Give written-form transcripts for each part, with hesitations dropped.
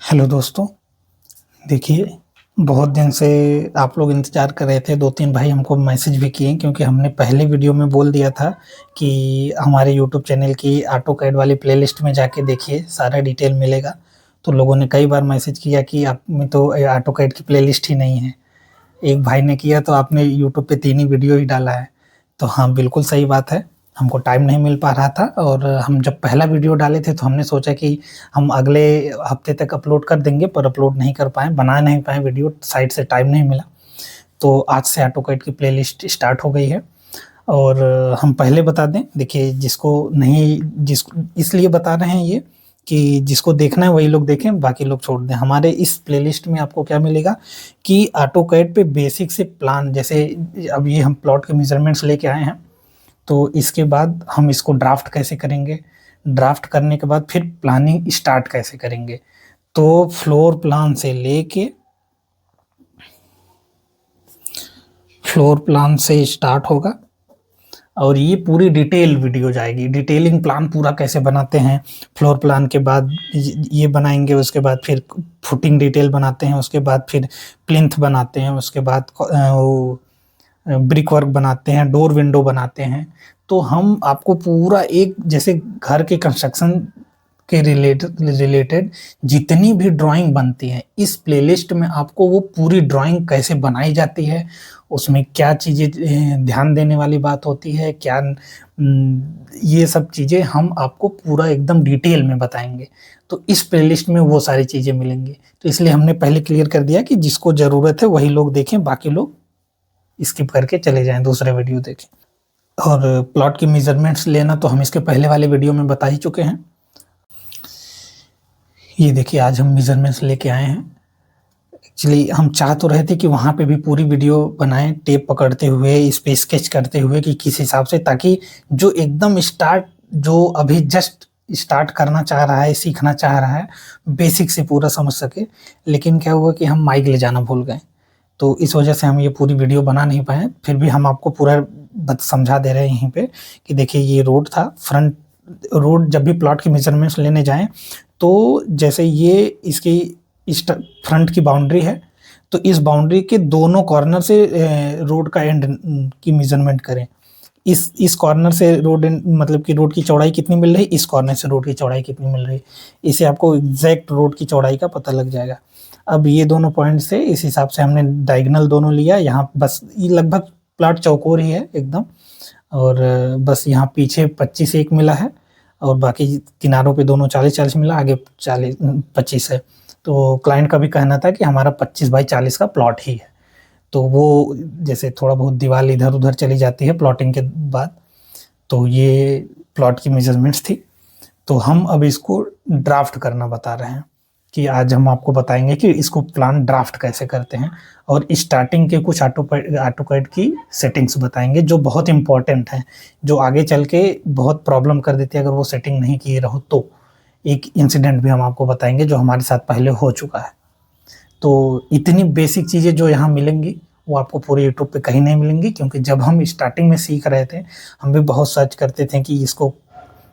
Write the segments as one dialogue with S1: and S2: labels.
S1: Hello दोस्तों। देखिए, बहुत दिन से आप लोग इंतज़ार कर रहे थे। 2-3 भाई हमको मैसेज भी किए क्योंकि हमने पहले वीडियो में बोल दिया था कि हमारे यूट्यूब चैनल की ऑटोकैड वाली प्लेलिस्ट में जाके देखिए, सारा डिटेल मिलेगा। तो लोगों ने कई बार मैसेज किया कि आप में तो ऑटोकैड की प्लेलिस्ट ही नहीं है। एक भाई ने किया तो आपने यूट्यूब पे 3 ही वीडियो ही डाला है। तो हाँ, बिल्कुल सही बात है। हमको टाइम नहीं मिल पा रहा था और हम जब पहला वीडियो डाले थे तो हमने सोचा कि हम अगले हफ्ते तक अपलोड कर देंगे, पर अपलोड नहीं कर पाए, बना नहीं पाए वीडियो, साइड से टाइम नहीं मिला। तो आज से ऑटोकैड की प्लेलिस्ट स्टार्ट हो गई है। और हम पहले बता दें, देखिए जिसको नहीं जिसको इसलिए बता रहे हैं ये कि जिसको देखना है वही लोग देखें, बाकी लोग छोड़ दें। हमारे इस प्लेलिस्ट में आपको क्या मिलेगा कि ऑटोकैड पे बेसिक से प्लान, जैसे अब ये हम प्लॉट के मेजरमेंट्स लेके आए हैं, तो इसके बाद हम इसको ड्राफ्ट कैसे करेंगे, ड्राफ्ट करने के बाद फिर प्लानिंग स्टार्ट कैसे करेंगे। तो फ्लोर प्लान से लेके फ्लोर प्लान से स्टार्ट होगा और ये पूरी डिटेल वीडियो जाएगी। डिटेलिंग प्लान पूरा कैसे बनाते हैं, फ्लोर प्लान के बाद ये बनाएंगे, उसके बाद फिर फुटिंग डिटेल बनाते हैं, उसके बाद फिर प्लिंथ बनाते हैं, उसके बाद वो ब्रिक वर्क बनाते हैं, डोर विंडो बनाते हैं। तो हम आपको पूरा एक जैसे घर के कंस्ट्रक्शन के रिलेटेड जितनी भी ड्राइंग बनती है, इस प्लेलिस्ट में आपको वो पूरी ड्राइंग कैसे बनाई जाती है, उसमें क्या चीज़ें ध्यान देने वाली बात होती है, क्या ये सब चीज़ें हम आपको पूरा एकदम डिटेल में बताएँगे। तो इस प्लेलिस्ट में वो सारी चीज़ें मिलेंगी। तो इसलिए हमने पहले क्लियर कर दिया कि जिसको ज़रूरत है वही लोग देखें, बाकी लोग स्किप करके चले जाएँ, दूसरे वीडियो देखें। और प्लॉट की मेज़रमेंट्स लेना तो हम इसके पहले वाले वीडियो में बता ही चुके हैं। ये देखिए, आज हम मेज़रमेंट्स लेके आए हैं। एक्चुअली हम चाह तो रहे थे कि वहाँ पे भी पूरी वीडियो बनाएँ, टेप पकड़ते हुए, इस पे स्केच करते हुए कि किस हिसाब से, ताकि जो एकदम जो अभी जस्ट स्टार्ट करना चाह रहा है, सीखना चाह रहा है, बेसिक से पूरा समझ सके। लेकिन क्या हुआ कि हम माइक ले जाना भूल गए। तो इस वजह से हम ये पूरी वीडियो बना नहीं पाए। फिर भी हम आपको पूरा समझा दे रहे हैं यहीं पे कि देखिए, ये रोड था, फ्रंट रोड। जब भी प्लॉट की मेजरमेंट्स लेने जाएं तो जैसे ये इसकी फ्रंट की बाउंड्री है, तो इस बाउंड्री के दोनों कॉर्नर से रोड का एंड की मेजरमेंट करें। इस कॉर्नर से रोड मतलब कि रोड की चौड़ाई कितनी मिल रही, इस कॉर्नर से रोड की चौड़ाई कितनी मिल रही, इससे आपको एग्जैक्ट रोड की चौड़ाई का पता लग जाएगा। अब ये दोनों पॉइंट से इस हिसाब से हमने डायगोनल दोनों लिया। यहाँ बस ये लगभग प्लॉट चौकोर ही है एकदम, और बस यहाँ पीछे 25 एक मिला है और बाकी किनारों पे दोनों 40-40 मिला, आगे 40-25 है। तो क्लाइंट का भी कहना था कि हमारा 25 बाई 40 का प्लॉट ही है। तो वो जैसे थोड़ा बहुत दीवार इधर उधर चली जाती है प्लॉटिंग के बाद। तो ये प्लॉट की मेजरमेंट्स थी। तो हम अब इसको ड्राफ्ट करना बता रहे हैं कि आज हम आपको बताएंगे कि इसको प्लान ड्राफ्ट कैसे करते हैं, और स्टार्टिंग के कुछ ऑटोकैड की सेटिंग्स बताएंगे जो बहुत इंपॉर्टेंट हैं, जो आगे चल के बहुत प्रॉब्लम कर देती है अगर वो सेटिंग नहीं किए रहो तो। एक इंसिडेंट भी हम आपको बताएंगे जो हमारे साथ पहले हो चुका है। तो इतनी बेसिक चीज़ें जो यहाँ मिलेंगी वो आपको पूरे यूट्यूब पे कहीं नहीं मिलेंगी, क्योंकि जब हम स्टार्टिंग में सीख रहे थे हम भी बहुत सर्च करते थे कि इसको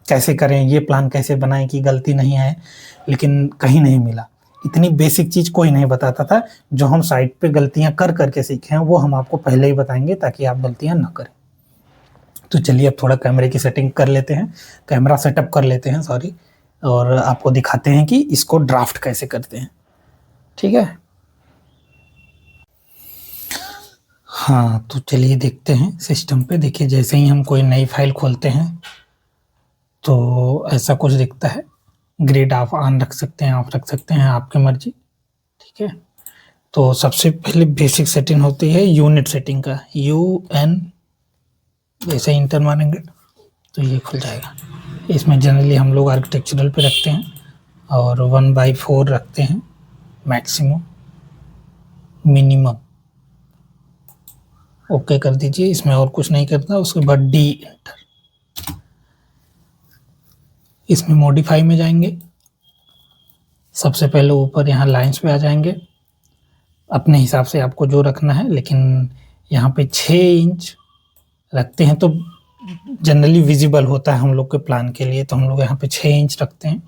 S1: कैसे करें, ये प्लान कैसे बनाएं कि गलती नहीं आए, लेकिन कहीं नहीं मिला। इतनी बेसिक चीज़ कोई नहीं बताता था। जो हम साइट पे गलतियां कर करके सीखे हैं वो हम आपको पहले ही बताएंगे ताकि आप गलतियां ना करें। तो चलिए अब थोड़ा कैमरे की सेटिंग कर लेते हैं, कैमरा सेटअप कर लेते हैं, सॉरी, और आपको दिखाते हैं कि इसको ड्राफ्ट कैसे करते हैं। ठीक है, हाँ, तो चलिए देखते हैं सिस्टम पे। देखिए, जैसे ही हम कोई नई फाइल खोलते हैं तो ऐसा कुछ दिखता है। ग्रिड आप ऑन रख सकते हैं, ऑफ रख सकते हैं, आपकी मर्जी। ठीक है, तो सबसे पहले बेसिक सेटिंग होती है यूनिट सेटिंग का, UN। जैसे इंटर मारेंगे तो ये खुल जाएगा। इसमें जनरली हम लोग आर्किटेक्चरल पे रखते हैं और 1/4 रखते हैं मैक्सिमम, मिनिमम ओके कर दीजिए। इसमें और कुछ नहीं करता। उसके बाद डी एंटर। इसमें मॉडिफाई में जाएंगे, सबसे पहले ऊपर यहाँ लाइंस पे आ जाएंगे, अपने हिसाब से आपको जो रखना है, लेकिन यहाँ पे 6 इंच रखते हैं तो जनरली विजिबल होता है हम लोग के प्लान के लिए, तो हम लोग यहाँ पे 6 इंच रखते हैं।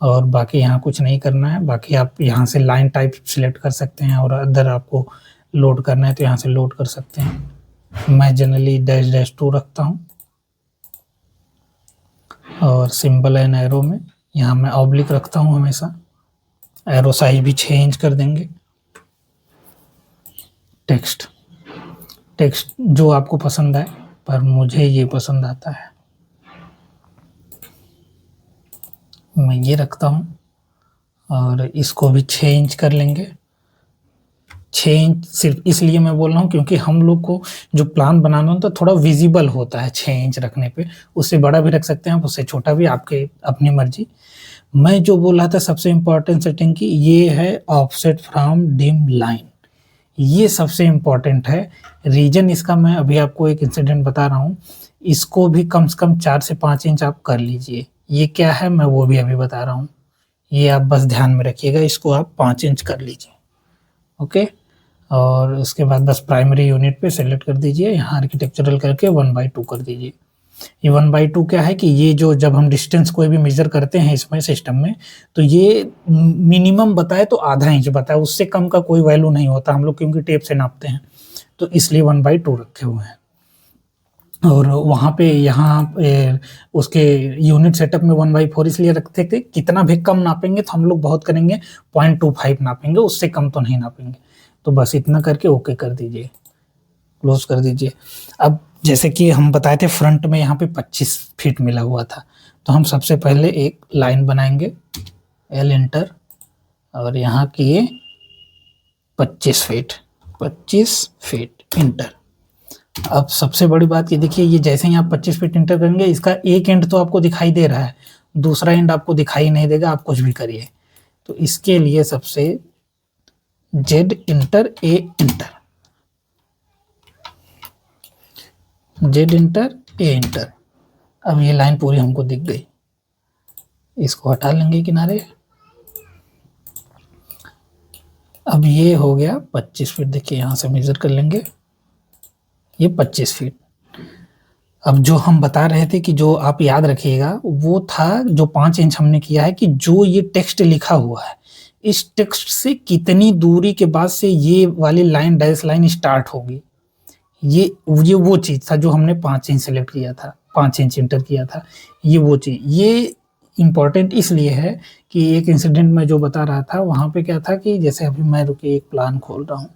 S1: और बाकी यहाँ कुछ नहीं करना है। बाकी आप यहाँ से लाइन टाइप सिलेक्ट कर सकते हैं और अदर आपको लोड करना है तो यहाँ से लोड कर सकते हैं। मैं जनरली -2 रखता हूँ और सिंबल एंड एरो में यहाँ मैं ऑब्लिक रखता हूँ हमेशा। एरो साइज भी 6 इंच कर देंगे। टेक्स्ट जो आपको पसंद आए, पर मुझे ये पसंद आता है, मैं ये रखता हूँ और इसको भी 6 इंच कर लेंगे। 6 इंच सिर्फ इसलिए मैं बोल रहा हूँ क्योंकि हम लोग को जो प्लान बनाना होता है थोड़ा विजिबल होता है 6 इंच रखने पे। उससे बड़ा भी रख सकते हैं आप, उससे छोटा भी, आपके अपनी मर्जी। मैं जो बोल रहा था सबसे इम्पोर्टेंट सेटिंग की, ये है ऑफसेट फ्रॉम डिम लाइन। ये सबसे इम्पोर्टेंट है। रीजन इसका मैं अभी आपको एक इंसिडेंट बता रहा हूँ। इसको भी कम से कम 4 से 5 इंच आप कर लीजिए। ये क्या है मैं वो भी अभी बता रहा हूँ, ये आप बस ध्यान में रखिएगा। इसको आप 5 इंच कर लीजिए, ओके। और उसके बाद बस प्राइमरी यूनिट पे सेलेक्ट कर दीजिए, यहाँ आर्किटेक्चरल करके 1/2 कर दीजिए। ये 1/2 क्या है कि ये जो जब हम डिस्टेंस कोई भी मेजर करते हैं इसमें सिस्टम में, तो ये मिनिमम बताए तो आधा इंच बताए, उससे कम का कोई वैल्यू नहीं होता हम लोग, क्योंकि टेप से नापते हैं, तो इसलिए 1/2 रखे हुए हैं। और वहाँ पे यहाँ उसके यूनिट सेटअप में 1/4 इसलिए रखते थे, कितना भी कम नापेंगे तो हम लोग बहुत करेंगे 0.25 नापेंगे, उससे कम तो नहीं नापेंगे। तो बस इतना करके ओके कर दीजिए, क्लोज कर दीजिए। अब जैसे कि हम बताए थे फ्रंट में यहाँ पे 25 फीट मिला हुआ था, तो हम सबसे पहले एक लाइन बनाएंगे, एल इंटर, और यहाँ किए 25 फीट इंटर। अब सबसे बड़ी बात ये देखिए, ये जैसे ही आप 25 फीट इंटर करेंगे, इसका एक एंड तो आपको दिखाई दे रहा है, दूसरा एंड आपको दिखाई नहीं देगा, आप कुछ भी करिए। तो इसके लिए सबसे Z inter, A inter, Z inter, A inter. अब ये लाइन पूरी हमको दिख गई, इसको हटा लेंगे किनारे। अब ये हो गया 25 फीट। देखिए यहाँ से मेजर कर लेंगे, ये 25 फीट। अब जो हम बता रहे थे कि जो आप याद रखिएगा वो था, जो 5 इंच हमने किया है कि जो ये टेक्स्ट लिखा हुआ है, इस टेक्स्ट से कितनी दूरी के बाद से ये वाली लाइन, डैश लाइन स्टार्ट होगी। ये वो चीज़ था जो हमने 5 इंच सेलेक्ट किया था, 5 इंच इंटर किया था। ये वो चीज़, ये इम्पॉर्टेंट इसलिए है कि एक इंसिडेंट में जो बता रहा था, वहाँ पे क्या था कि जैसे अभी मैं रुके एक प्लान खोल रहा हूँ,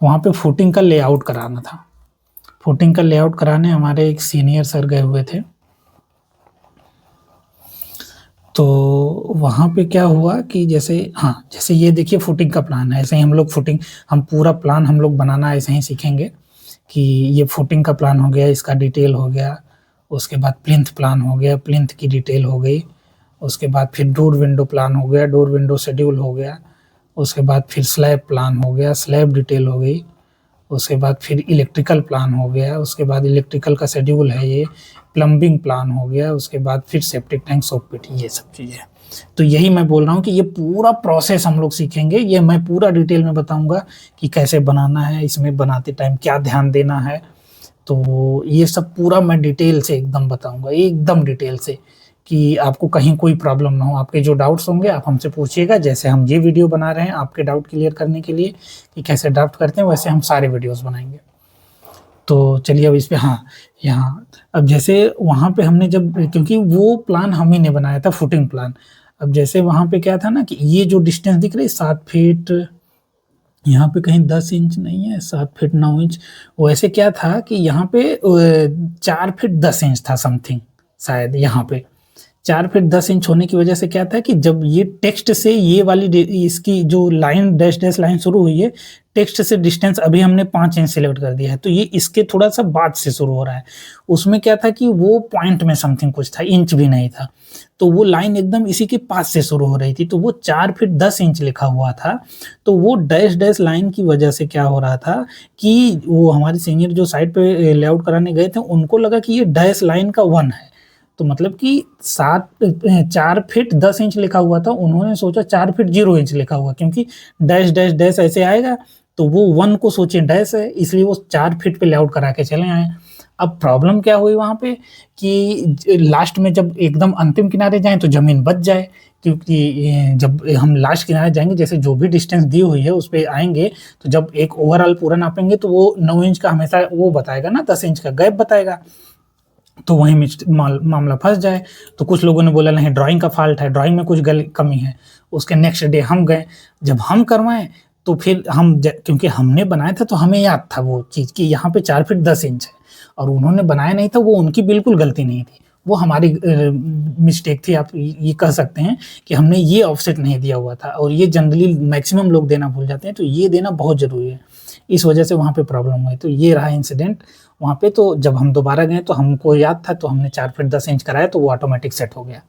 S1: वहाँ पे फुटिंग का लेआउट कराना था। फुटिंग का लेआउट कराने हमारे एक सीनियर सर गए हुए थे। तो वहाँ पे क्या हुआ कि जैसे ये देखिए फुटिंग का प्लान है। ऐसे ही हम लोग हम पूरा प्लान हम लोग बनाना ऐसे ही सीखेंगे कि ये फुटिंग का प्लान हो गया, इसका डिटेल हो गया, उसके बाद प्लिंथ प्लान हो गया, प्लिंथ की डिटेल हो गई, उसके बाद फिर डोर विंडो प्लान हो गया, डोर विंडो शेड्यूल हो गया, उसके बाद फिर स्लैब प्लान हो गया, स्लैब डिटेल हो गई, उसके बाद फिर इलेक्ट्रिकल प्लान हो गया, उसके बाद इलेक्ट्रिकल का शेड्यूल है ये, प्लम्बिंग प्लान हो गया, उसके बाद फिर सेप्टिक टैंक, सॉकपिट, ये सब चीज़ें। तो यही मैं बोल रहा हूँ कि ये पूरा प्रोसेस हम लोग सीखेंगे। ये मैं पूरा डिटेल में बताऊंगा कि कैसे बनाना है, इसमें बनाते टाइम क्या ध्यान देना है। तो ये सब पूरा मैं डिटेल से एकदम बताऊंगा, एकदम डिटेल से, कि आपको कहीं कोई प्रॉब्लम ना हो। आपके जो डाउट्स होंगे आप हमसे पूछिएगा। जैसे हम ये वीडियो बना रहे हैं आपके डाउट क्लियर करने के लिए कि कैसे ड्राफ्ट करते हैं, वैसे हम सारे वीडियोस बनाएंगे। तो चलिए अब इस पे यहाँ अब जैसे वहाँ पे हमने जब, क्योंकि वो प्लान हम ही ने बनाया था, फुटिंग प्लान। अब जैसे वहाँ पे क्या था ना कि ये जो डिस्टेंस दिख रही है 7 फीट, यहाँ पे कहीं 10 इंच नहीं है, 7 फीट 9 इंच। वैसे क्या था कि यहाँ पे 4 फीट 10 इंच था समथिंग, शायद यहाँ पे 4 फीट 10 इंच होने की वजह से क्या था कि जब ये टेक्स्ट से ये वाली इसकी जो लाइन डैश डैश लाइन शुरू हुई है, टेक्स्ट से डिस्टेंस अभी हमने 5 इंच सेलेक्ट कर दिया है, तो ये इसके थोड़ा सा बाद से शुरू हो रहा है। उसमें क्या था कि वो पॉइंट में समथिंग कुछ था, इंच भी नहीं था, तो वो लाइन एकदम इसी के पास से शुरू हो रही थी। तो वो 4 फीट 10 इंच लिखा हुआ था, तो वो डैश डैश लाइन की वजह से क्या हो रहा था कि वो हमारे सीनियर जो साइड पे लेआउट कराने गए थे, उनको लगा कि ये डैश लाइन का 1 है, तो मतलब कि 4 फीट 10 इंच लिखा हुआ था, उन्होंने सोचा 4 फीट 0 इंच लिखा हुआ, क्योंकि डैश डैश डैश ऐसे आएगा, तो वो 1 को सोचे डैश है, इसलिए वो 4 फीट पे लेआउट करा के चले आए। अब प्रॉब्लम क्या हुई वहाँ पे कि लास्ट में जब एकदम अंतिम किनारे जाएँ तो ज़मीन बच जाए, क्योंकि जब हम लास्ट किनारे जाएँगे, जैसे जो भी डिस्टेंस दी हुई है उस पे आएँगे, तो जब एक ओवरऑल पूरा नापेंगे तो वो 9 इंच का हमेशा वो बताएगा ना, 10 इंच का गैप बताएगा। तो वहीं मामला फंस जाए। तो कुछ लोगों ने बोला नहीं ड्राइंग का फॉल्ट है, ड्राइंग में कुछ कमी है। उसके नेक्स्ट डे हम गए, जब हम करवाएं तो फिर हम क्योंकि हमने बनाया था तो हमें याद था वो चीज़ कि यहाँ पे 4 फीट 10 इंच है, और उन्होंने बनाया नहीं था, वो उनकी बिल्कुल गलती नहीं थी, वो हमारी मिस्टेक थी। आप ये कह सकते हैं कि हमने ये ऑफसेट नहीं दिया हुआ था, और ये जनरली मैक्सिमम लोग देना भूल जाते हैं, तो ये देना बहुत ज़रूरी है। इस वजह से वहाँ पे प्रॉब्लम हुई। तो ये रहा इंसिडेंट वहाँ पे। तो जब हम दोबारा गए तो हमको याद था, तो हमने 4 फीट 10 इंच कराया, तो वो ऑटोमेटिक सेट हो गया।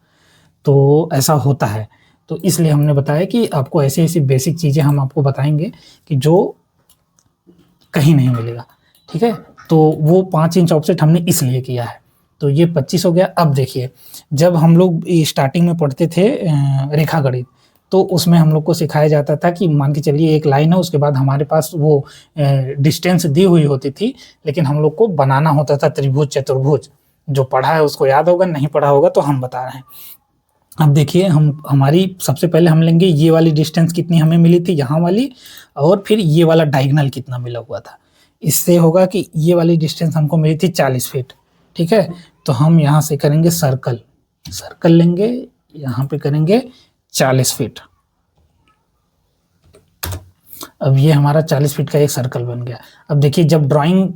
S1: तो ऐसा होता है, तो इसलिए हमने बताया कि आपको ऐसी-ऐसी बेसिक चीज़ें हम आपको बताएँगे कि जो कहीं नहीं मिलेगा, ठीक है? तो वो 5 इंच ऑफसेट हमने इसलिए किया है। तो ये 25 हो गया। अब देखिए, जब हम लोग स्टार्टिंग में पढ़ते थे रेखा गणित, तो उसमें हम लोग को सिखाया जाता था कि मान के चलिए एक लाइन है, उसके बाद हमारे पास वो डिस्टेंस दी हुई होती थी, लेकिन हम लोग को बनाना होता था त्रिभुज, चतुर्भुज। जो पढ़ा है उसको याद होगा, नहीं पढ़ा होगा तो हम बता रहे हैं। अब देखिए, हमारी सबसे पहले हम लेंगे ये वाली डिस्टेंस कितनी हमें मिली थी, यहाँ वाली, और फिर ये वाला डायगोनल कितना मिला हुआ था। इससे होगा कि ये वाली डिस्टेंस हमको मिली थी 40 फीट, ठीक है? तो हम यहाँ से करेंगे सर्कल, सर्कल लेंगे, यहाँ पे करेंगे 40 फीट। अब ये हमारा 40 फीट का एक सर्कल बन गया। अब देखिए, जब ड्राइंग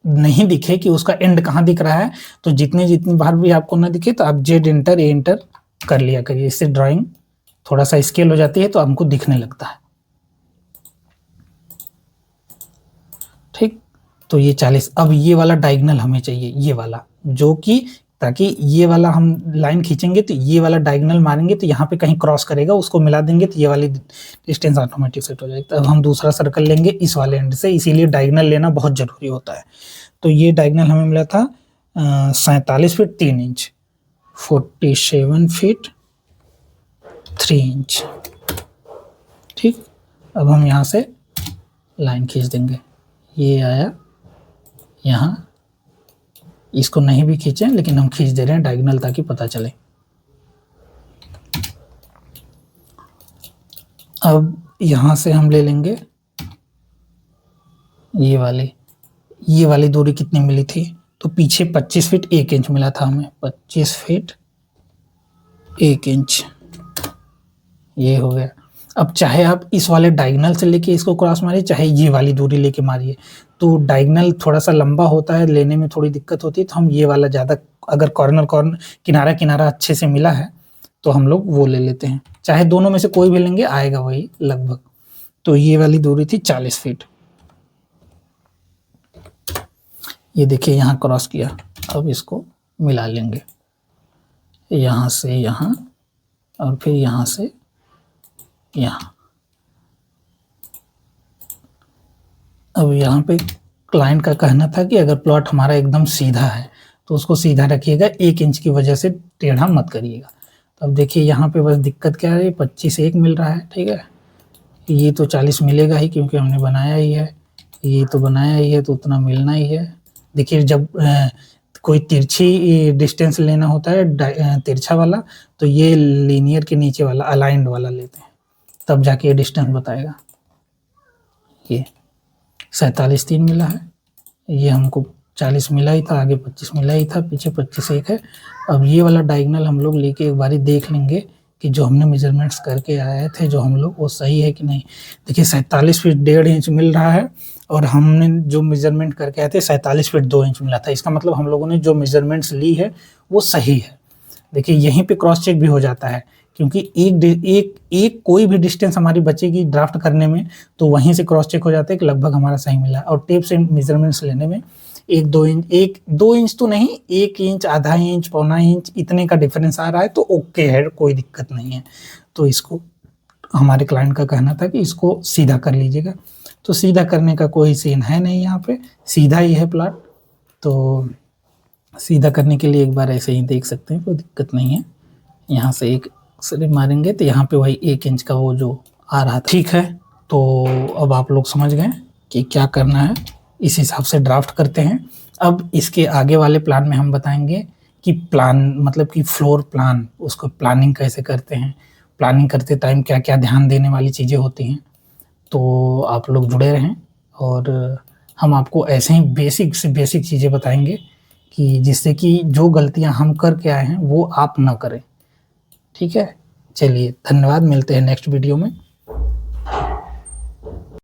S1: नहीं दिखे कि उसका एंड कहाँ दिख रहा है, तो जितनी बार भी आपको ना दिखे तो आप जेड एंटर, ए एंटर कर लिया करिए। इससे ड्राइंग थोड़ा सा स्केल हो जाती है, तो हमको दिखने लगता है, ठीक? तो ये 40। अब ये वाला डायगोनल हमें चाहिए, ये वाला, जो कि ताकि ये वाला हम लाइन खींचेंगे तो ये वाला डायगोनल मारेंगे तो यहाँ पे कहीं क्रॉस करेगा, उसको मिला देंगे तो ये वाली डिस्टेंस ऑटोमेटिक सेट हो जाएगी। अब हम दूसरा सर्कल लेंगे इस वाले एंड से, इसीलिए डायगोनल लेना बहुत ज़रूरी होता है। तो ये डायगोनल हमें मिला था 47 फीट 3 इंच, 47 फीट 3 इंच, ठीक? अब हम यहाँ से लाइन खींच देंगे, ये आया यहाँ। इसको नहीं भी खींचें, लेकिन हम खींच दे रहे हैं डायगोनल ताकि पता चले। अब यहाँ से हम ले लेंगे ये वाली दूरी कितनी मिली थी, तो पीछे 25 फीट 1 इंच मिला था हमें, 25 फीट 1 इंच, ये हो गया। अब चाहे आप इस वाले डायगोनल से लेके इसको क्रॉस मारिए, चाहे ये वाली दूरी लेके मारिए, तो डायगोनल थोड़ा सा लंबा होता है, लेने में थोड़ी दिक्कत होती है, तो हम ये वाला ज़्यादा, अगर कॉर्नर किनारा अच्छे से मिला है तो हम लोग वो ले लेते हैं। चाहे दोनों में से कोई भी लेंगे, आएगा वही लगभग। तो ये वाली दूरी थी 40 फीट। ये देखिए यहाँ क्रॉस किया, अब इसको मिला लेंगे, यहाँ से यहाँ और फिर यहाँ से यहाँ। अब यहाँ पे क्लाइंट का कहना था कि अगर प्लॉट हमारा एकदम सीधा है तो उसको सीधा रखिएगा, 1 इंच की वजह से टेढ़ा मत करिएगा। तो अब देखिए यहाँ पे बस दिक्कत क्या है, 25 1 मिल रहा है, ठीक है? ये तो 40 मिलेगा ही क्योंकि हमने बनाया ही है, ये तो बनाया ही है तो उतना मिलना ही है। देखिए, जब कोई तिरछी डिस्टेंस लेना होता है तिरछा वाला, तो ये लीनियर के नीचे वाला अलाइंड वाला लेते हैं, तब जाके ये डिस्टेंस बताएगा। ये 47 3 मिला है, ये हमको 40 मिला ही था, आगे 25 मिला ही था, पीछे 25 1 है। अब ये वाला डायगोनल हम लोग लेके एक बारी देख लेंगे कि जो हमने मेजरमेंट्स करके आए थे जो हम लोग, वो सही है कि नहीं। देखिए 47 फीट 1.5 इंच मिल रहा है, और हमने जो मेजरमेंट करके आए थे 47 फीट 2 इंच मिला था। इसका मतलब हम लोगों ने जो मेजरमेंट्स ली है वो सही है। देखिए यहीं पे क्रॉस चेक भी हो जाता है, क्योंकि एक कोई भी डिस्टेंस हमारी बचेगी ड्राफ्ट करने में, तो वहीं से क्रॉस चेक हो जाता है कि लगभग हमारा सही मिला। और टेप से मेजरमेंट्स लेने में 1-2 इंच तो नहीं, 1 इंच, आधा इंच, पौना इंच, इतने का डिफरेंस आ रहा है तो ओके है, कोई दिक्कत नहीं है। तो इसको हमारे क्लाइंट का कहना था कि इसको सीधा कर लीजिएगा। तो सीधा करने का कोई सीन है नहीं, यहाँ पे सीधा ही है प्लॉट। तो सीधा करने के लिए एक बार ऐसे ही देख सकते हैं, कोई दिक्कत नहीं है। यहाँ से एक स्लिप मारेंगे तो यहाँ पे वही 1 इंच का वो जो आ रहा था, ठीक है। तो अब आप लोग समझ गए कि क्या करना है, इस हिसाब से ड्राफ्ट करते हैं। अब इसके आगे वाले प्लान में हम बताएंगे कि प्लान मतलब कि फ्लोर प्लान, उसको प्लानिंग कैसे करते हैं, प्लानिंग करते टाइम क्या क्या ध्यान देने वाली चीज़ें होती हैं। तो आप लोग जुड़े रहें और हम आपको ऐसे ही बेसिक से बेसिक चीज़ें बताएंगे कि जिससे कि जो गलतियां हम करके आए हैं वो आप ना करें। ठीक है, चलिए धन्यवाद, मिलते हैं नेक्स्ट वीडियो में।